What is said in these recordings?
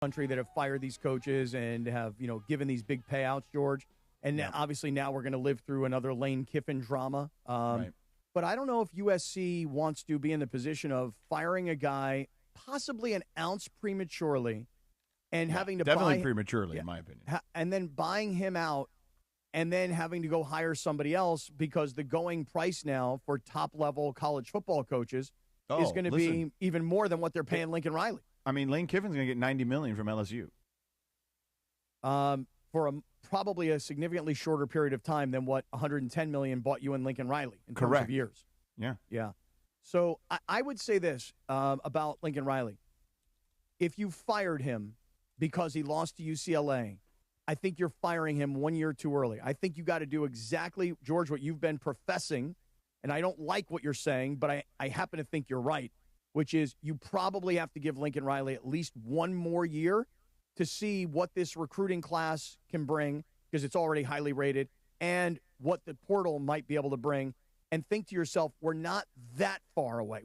country that have fired these coaches and have, given these big payouts, George. And obviously now we're going to live through another Lane Kiffin drama. Right. But I don't know if USC wants to be in the position of firing a guy possibly an ounce prematurely and having to definitely prematurely, in my opinion. And then buying him out and then having to go hire somebody else because the going price now for top-level college football coaches is going to be even more than what they're paying Lincoln Riley. I mean, Lane Kiffin's going to get $90 million from LSU. For probably a significantly shorter period of time than what $110 million bought you in Lincoln Riley in terms of years. Yeah. So I would say this about Lincoln Riley. If you fired him because he lost to UCLA, I think you're firing him 1 year too early. I think you got to do exactly, George, what you've been professing, and I don't like what you're saying, but I happen to think you're right, which is you probably have to give Lincoln Riley at least one more year to see what this recruiting class can bring, because it's already highly rated, and what the portal might be able to bring, and think to yourself, we're not that far away.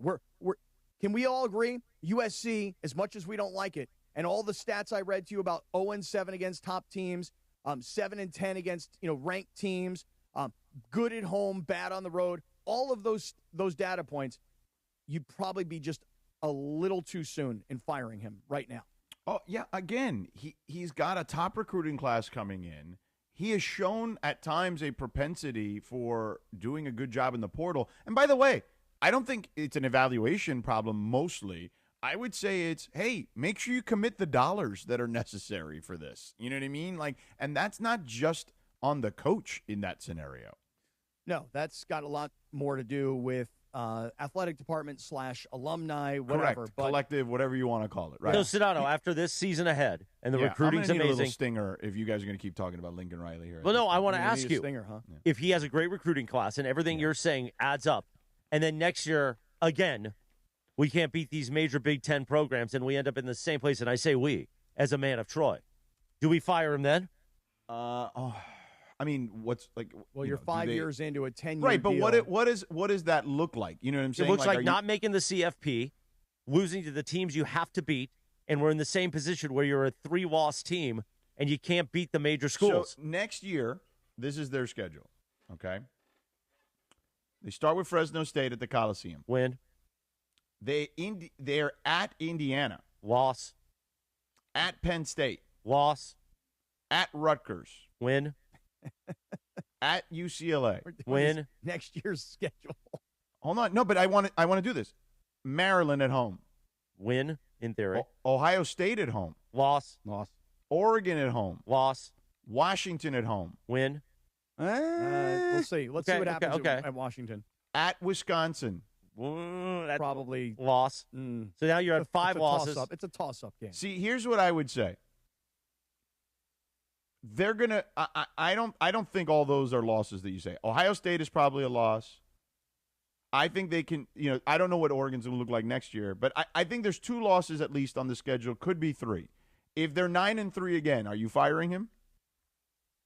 Can we all agree? USC, as much as we don't like it, and all the stats I read to you about 0-7 against top teams, 7-10 against ranked teams, good at home, bad on the road, all of those data points, you'd probably be just a little too soon in firing him right now. Oh, yeah. Again, he's got a top recruiting class coming in. He has shown at times a propensity for doing a good job in the portal. And by the way, I don't think it's an evaluation problem mostly. I would say it's, hey, make sure you commit the dollars that are necessary for this. You know what I mean? And that's not just on the coach in that scenario. No, that's got a lot more to do with athletic department / alumni, whatever. Correct. Collective, whatever you want to call it, right? So, Sedano, after this season ahead, and the recruiting's I'm gonna need amazing. a little stinger if you guys are going to keep talking about Lincoln Riley here. Well, no, I want to ask you, stinger, huh? if he has a great recruiting class and everything you're saying adds up, and then next year, again, we can't beat these major Big Ten programs, and we end up in the same place, and I say we, as a man of Troy. Do we fire him then? I mean, what's like? Well, you're 5 years into a 10-year right, but deal. what does that look like? You know what I'm saying? It looks like not making the CFP, losing to the teams you have to beat, and we're in the same position where you're a 3-loss team and you can't beat the major schools. So next year, this is their schedule. Okay, they start with Fresno State at the Coliseum. Win. They're at Indiana. Loss. At Penn State. Loss. At Rutgers. Win. At UCLA. Win. Next year's schedule. Hold on. No, but I want to do this. Maryland at home. Win, in theory. Ohio State at home. Loss. Oregon at home. Loss. Washington at home. Win. We'll see. Let's see what happens at Washington. At Wisconsin. That's probably loss. So now you're at 5 losses. It's a toss-up game. See, here's what I would say. They're gonna. I don't think all those are losses that you say. Ohio State is probably a loss. I think they can. I don't know what Oregon's gonna look like next year, but I think there's 2 losses at least on the schedule. Could be 3. If they're 9-3 again, are you firing him?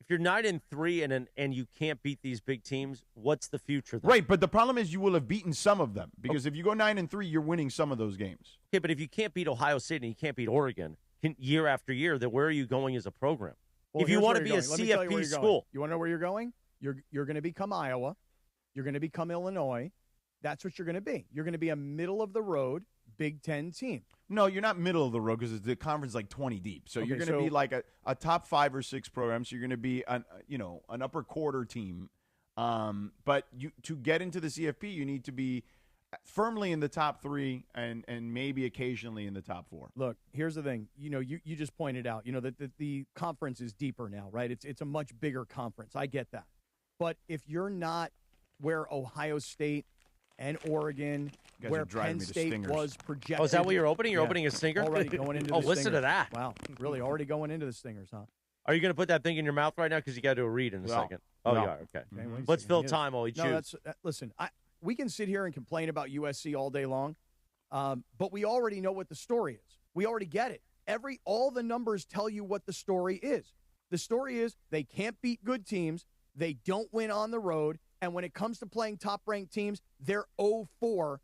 If you're 9-3 and you can't beat these big teams, what's the future then? Right, but the problem is you will have beaten some of them because if you go 9-3, you're winning some of those games. Okay, but if you can't beat Ohio State and you can't beat Oregon year after year, then where are you going as a program? Well, if you want to be a CFP school. You want to know where you're going? You're going to become Iowa. You're going to become Illinois. That's what you're going to be. You're going to be a middle-of-the-road Big Ten team. No, you're not middle of the road because the conference is like 20 deep. So you're going to be like a top 5 or 6 program. So you're going to be an upper quarter team. But to get into the CFP, you need to be firmly in the top 3 and maybe occasionally in the top 4. Look, here's the thing. You just pointed out, that the conference is deeper now, right? It's a much bigger conference. I get that. But if you're not where Ohio State and Oregon, where Penn State was projected. Oh, is that what you're opening? You're opening a stinger? Already going into the listen to that. Wow, really already going into the stingers, huh? Are you going to put that thing in your mouth right now? Because you got to do a read in a second. Oh, you are? Okay. Let's fill time while we choose. Listen, we can sit here and complain about USC all day long, but we already know what the story is. We already get it. All the numbers tell you what the story is. The story is they can't beat good teams. They don't win on the road. And when it comes to playing top-ranked teams, they're 0-4-7.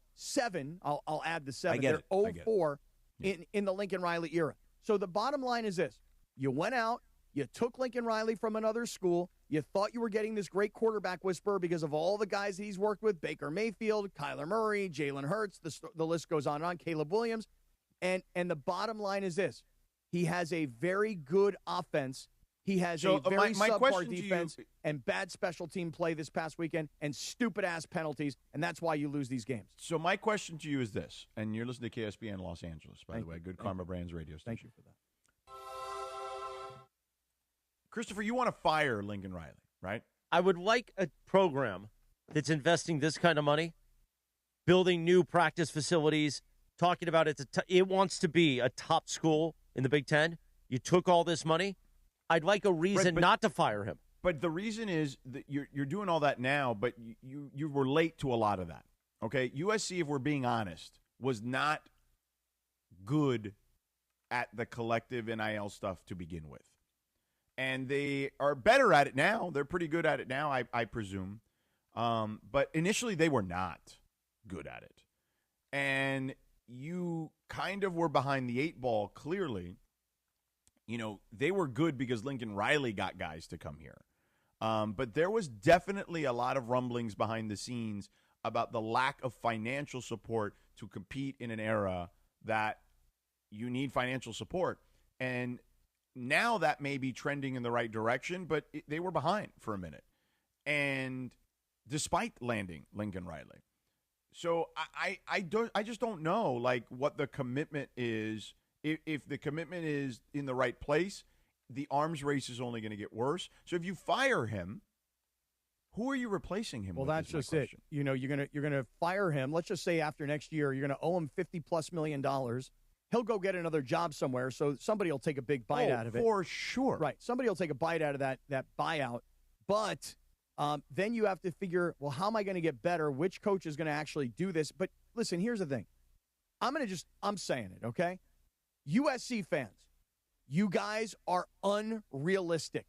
I'll add the 7. They're 0-4 in the Lincoln Riley era. So the bottom line is this. You went out, you took Lincoln Riley from another school, you thought you were getting this great quarterback whisperer because of all the guys he's worked with, Baker Mayfield, Kyler Murray, Jalen Hurts, the list goes on and on, Caleb Williams. And the bottom line is this. He has a very good offense. He has a very subpar defense and bad special team play this past weekend and stupid-ass penalties, and that's why you lose these games. So my question to you is this, and you're listening to KSBN Los Angeles, by the way, Good Karma Brands radio station. Thank you for that. Christopher, you want to fire Lincoln Riley, right? I would like a program that's investing this kind of money, building new practice facilities, talking about it wants to be a top school in the Big Ten. You took all this money. I'd like a reason not to fire him. But the reason is that you're doing all that now, but you were late to a lot of that. Okay, USC, if we're being honest, was not good at the collective NIL stuff to begin with. And they are better at it now. They're pretty good at it now, I presume. But initially, they were not good at it. And you kind of were behind the eight ball, clearly. You know, they were good because Lincoln Riley got guys to come here. But there was definitely a lot of rumblings behind the scenes about the lack of financial support to compete in an era that you need financial support. And now that may be trending in the right direction, but they were behind for a minute. And despite landing Lincoln Riley. So I just don't know, like, what the commitment is. If the commitment is in the right place, the arms race is only going to get worse. So if you fire him, who are you replacing him with? Well, that's just it. You know, you're gonna fire him. Let's just say after next year, you're gonna owe him $50+ million. He'll go get another job somewhere, so somebody will take a big bite out of it. For sure. Right. Somebody will take a bite out of that buyout. But then you have to figure, well, how am I going to get better? Which coach is going to actually do this? But listen, here's the thing. I'm saying it, okay? USC fans, you guys are unrealistic.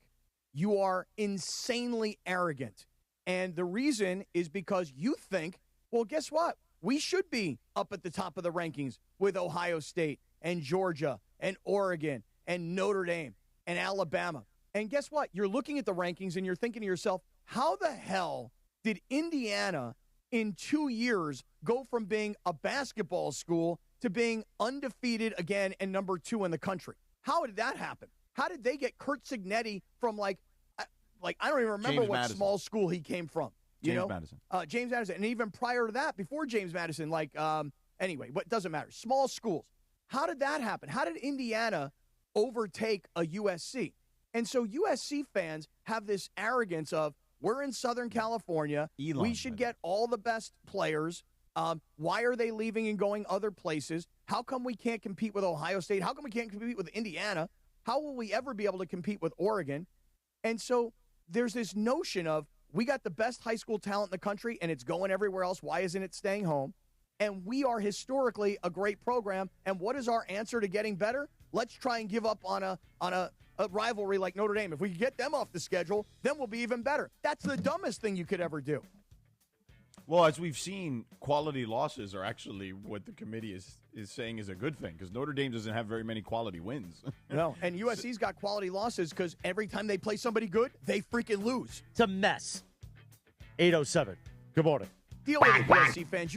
You are insanely arrogant. And the reason is because you think, well, guess what? We should be up at the top of the rankings with Ohio State and Georgia and Oregon and Notre Dame and Alabama. And guess what? You're looking at the rankings and you're thinking to yourself, how the hell did Indiana in 2 years go from being a basketball school to being undefeated again and number 2 in the country? How did that happen? How did they get Kurt Signetti from like I don't even remember James what Madison. Small school he came from. James Madison. James Madison. And even prior to that, before James Madison, anyway, what doesn't matter. Small schools. How did that happen? How did Indiana overtake a USC? And so USC fans have this arrogance of, we're in Southern California. We should get all the best players. Why are they leaving and going other places? How come we can't compete with Ohio State? How come we can't compete with Indiana? How will we ever be able to compete with Oregon? And so there's this notion of, we got the best high school talent in the country, and it's going everywhere else. Why isn't it staying home? And we are historically a great program. And what is our answer to getting better? Let's try and give up on a rivalry like Notre Dame. If we can get them off the schedule, then we'll be even better. That's the dumbest thing you could ever do. Well, as we've seen, quality losses are actually what the committee is saying is a good thing, because Notre Dame doesn't have very many quality wins. No, and USC's got quality losses because every time they play somebody good, they freaking lose. It's a mess. 8:07. Good morning. Deal with it, USC fans. You